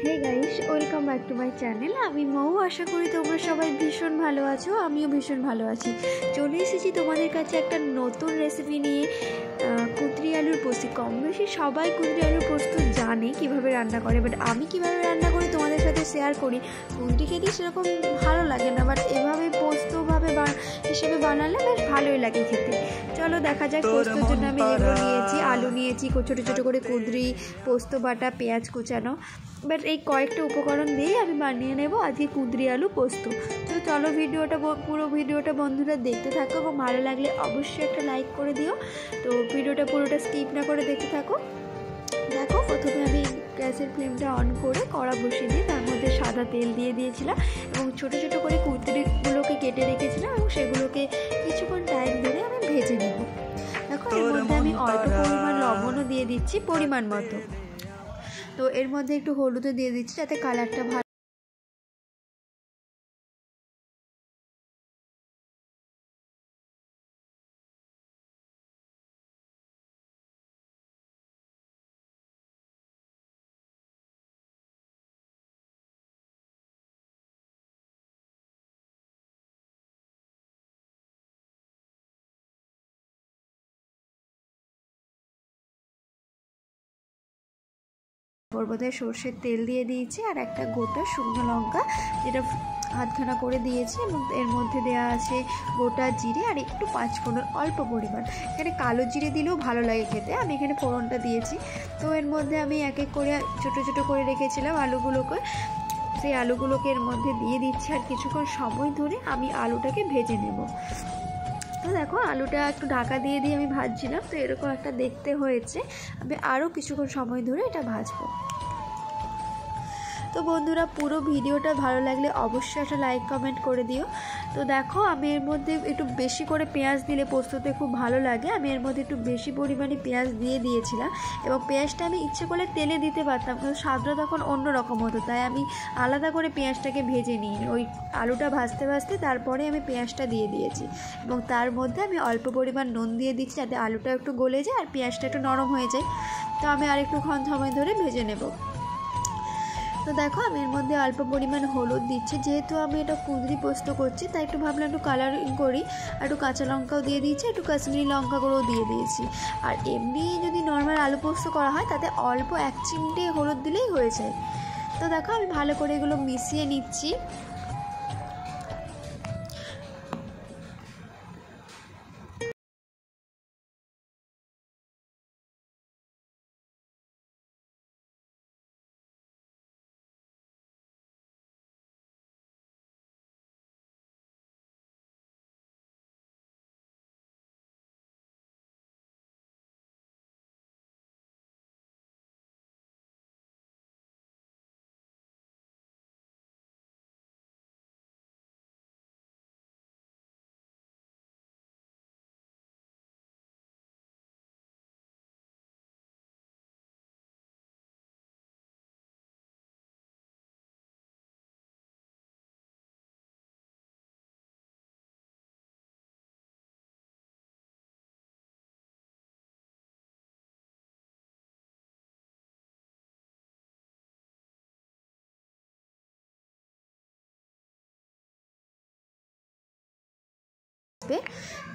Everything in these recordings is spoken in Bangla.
Hey guys, welcome back to my channel. আমি মৌ। আশা করি তোমরা সবাই ভীষণ ভালো আছো, আমিও ভীষণ ভালো আছি। চলে এসেছি তোমাদের কাছে একটা নতুন রেসিপি নিয়ে। কুঁদরি আলুর পোস্ত। কম বেশি সবাই কুঁদরি আলুর পোস্ত জানে কীভাবে রান্না করে, বাট আমি কীভাবে রান্না করি তোমাদের সাথে শেয়ার করি। কুঁদরি খেতে সেরকম ভালো লাগে না, বাট এভাবে পোস্তভাবে হিসেবে বানালে বেশ ভালোই লাগে খেতে। চলো দেখা যাক। পোস্তর জন্য আমি যেগুলো নিয়েছি, আলু নিয়েছি, ছোটো ছোটো করে কুঁদরি, পোস্ত বাটা, পেঁয়াজ কুচানো, বাট এই কয়েকটা উপকরণ দিয়েই আমি বানিয়ে নেব আজকে কুঁদরি আলু পোস্ত। তো চলো পুরো ভিডিওটা বন্ধুরা দেখতে থাকো, এবং ভালো লাগলে অবশ্যই একটা লাইক করে দিও। তো ভিডিওটা পুরোটা স্কিপ না করে দেখতে থাকো। দেখো, প্রথমে আমি গ্যাসের ফ্লেমটা অন করে কড়া বসিয়ে দিয়ে তার মধ্যে সাদা তেল দিয়ে দিয়েছিলাম, এবং ছোটো ছোটো করে কুঁদরিগুলোকে কেটে রেখেছিলাম, এবং সেগুলোকে কিছুক্ষণ টাইম ধরে আমি ভেজে নেব। দেখো, এর মধ্যে আমি অল্প পরিমাণ লবণও দিয়ে দিচ্ছি পরিমাণ মতো। তো এর মধ্যে একটু হলুদও দিয়ে দিচ্ছি যাতে কালারটা ভালো। ওর মধ্যে সর্ষের তেল দিয়ে দিয়েছি, আর একটা গোটা শুকনো লঙ্কা যেটা হাতখানা করে দিয়েছি, এবং এর মধ্যে দেওয়া আছে গোটা জিরে আর একটু পাঁচফোড়ন অল্প পরিমাণ। এখানে কালো জিরে দিলেও ভালো লাগে খেতে, আমি এখানে ফোড়নটা দিয়েছি। তো এর মধ্যে আমি এক এক করে ছোটো ছোটো করে রেখেছিলাম আলুগুলোকে, সেই আলুগুলোকে এর মধ্যে দিয়ে দিচ্ছি, আর কিছুক্ষণ সময় ধরে আমি আলুটাকে ভেজে নেব। তো দেখো, আলুটা একটু ঢাকা দিয়ে আমি ভাজছিলাম, তো এরকম একটা দেখতে হয়েছে। আমি আরও কিছুক্ষণ সময় ধরে এটা ভাজবো। তো বন্ধুরা, পুরো ভিডিওটা ভালো লাগলে অবশ্যই একটা লাইক কমেন্ট করে দিও। তো দেখো, আমি এর মধ্যে একটু বেশি করে পেঁয়াজ দিলে পোস্ততে খুব ভালো লাগে, আমি এর মধ্যে একটু বেশি পরিমাণে পেঁয়াজ দিয়ে দিয়েছিলাম, এবং পেঁয়াজটা আমি ইচ্ছে করলে তেলে দিতে পারতাম, কিন্তু স্বাদটা তখন অন্য রকম হতো, তাই আমি আলাদা করে পেঁয়াজটাকে ভেজে নিই। ওই আলুটা ভাজতে ভাজতে তারপরে আমি পেঁয়াজটা দিয়ে দিয়েছি, এবং তার মধ্যে আমি অল্প পরিমাণ নুন দিয়ে দিচ্ছি যাতে আলুটা একটু গলে যায় আর পেঁয়াজটা একটু নরম হয়ে যায়। তো আমি আরেকটুক্ষণ সময় ধরে ভেজে নেব। তো দেখো, আমি এর মধ্যে অল্প পরিমাণ হলুদ দিচ্ছি, যেহেতু আমি এটা কুঁদরি পোস্ত করছি তাই একটু ভাবলাম একটু কালারিং করি। আর একটু কাঁচা লঙ্কাও দিয়ে দিয়েছি, একটু কাশ্মীরি লঙ্কা গুঁড়োও দিয়ে দিয়েছি। আর এমনি যদি নর্মাল আলু পোস্ত করা হয় তাতে অল্প 1 চিমটে হলুদ দিলেই হয়ে যায়। তো দেখো, আমি ভালো করে এগুলো মিশিয়ে নিচ্ছি।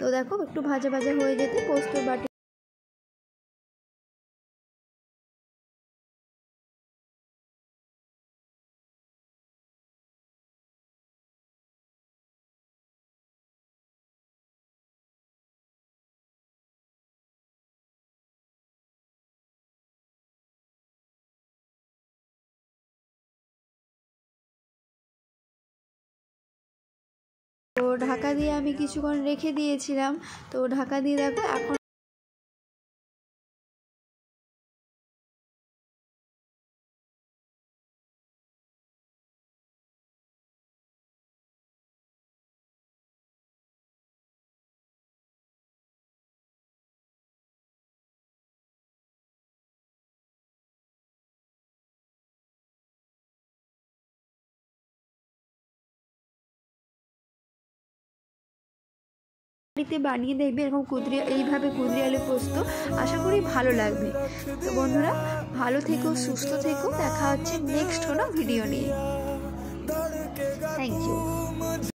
তো দেখো, একটু ভাজা ভাজা হয়ে যেতে পোস্তর বাটি তো ঢাকা দিয়ে আমি কিছুক্ষণ রেখে দিয়েছিলাম। তো ঢাকা দিয়ে দেখো এখন বাড়িতে বানিয়ে দেখবে এরকম এইভাবে কুঁদরি আলু পোস্ত, আশা করি ভালো লাগবে। তো বন্ধুরা ভালো থেকো, সুস্থ থেকো, দেখা হচ্ছে নেক্সট কোনো ভিডিও নিয়ে।